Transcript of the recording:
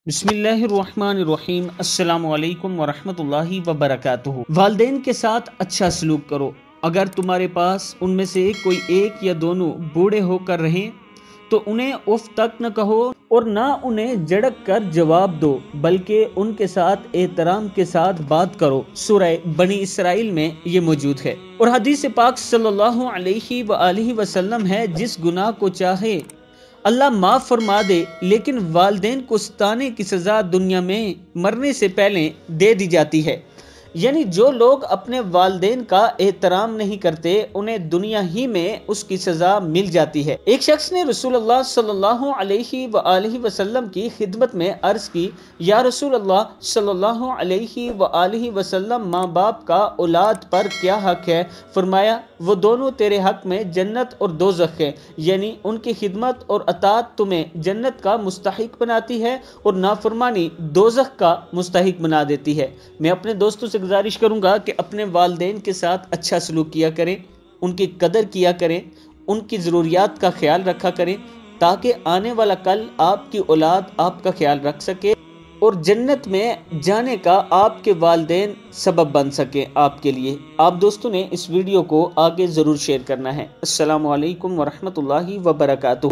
بسم اللہ الرحمن الرحیم۔ السلام علیکم ورحمۃ اللہ وبرکاتہ۔ والدین کے ساتھ اچھا سلوک کرو۔ اگر تمہارے پاس ان میں سے کوئی ایک یا دونوں بوڑھے ہو کر رہیں تو انہیں اف تک نہ کہو اور نہ انہیں جھڑک کر جواب دو، بلکہ ان کے ساتھ احترام کے ساتھ بات کرو۔ سورہ بنی اسرائیل میں یہ موجود ہے۔ اور حدیث پاک صلی اللہ علیہ وآلہ وسلم ہے، جس گناہ کو چاہے اللہ معاف فرما دے، لیکن والدین کو ستانے کی سزا دنیا میں مرنے سے پہلے دے دی جاتی ہے۔ یعنی جو لوگ اپنے والدین کا احترام نہیں کرتے انہیں دنیا ہی میں اس کی سزا مل جاتی ہے۔ ایک شخص نے رسول اللہ صلی اللہ علیہ وآلہ وسلم کی خدمت میں عرض کی، یا رسول اللہ صلی اللہ علیہ وآلہ وسلم، ماں باپ کا اولاد پر کیا حق ہے؟ فرمایا، وہ دونوں تیرے حق میں جنت اور دوزخ ہے، یعنی ان کی خدمت اور اطاعت تمہیں جنت کا مستحق بناتی ہے اور نافرمانی دوزخ کا مستحق بنا دیتی ہے۔ میں اپنے دوستوں سے گزارش کروں گا کہ اپنے والدین کے ساتھ اچھا سلوک کیا کریں، ان کی قدر کیا کریں، ان کی ضروریات کا خیال رکھا کریں، تاکہ آنے والا کل آپ کی اولاد آپ کا خیال رکھ سکے اور جنت میں جانے کا آپ کے والدین سبب بن سکیں آپ کے لیے۔ آپ دوستوں نے اس ویڈیو کو آگے ضرور شیئر کرنا ہے۔ السلام علیکم ورحمۃ اللہ وبرکاتہ۔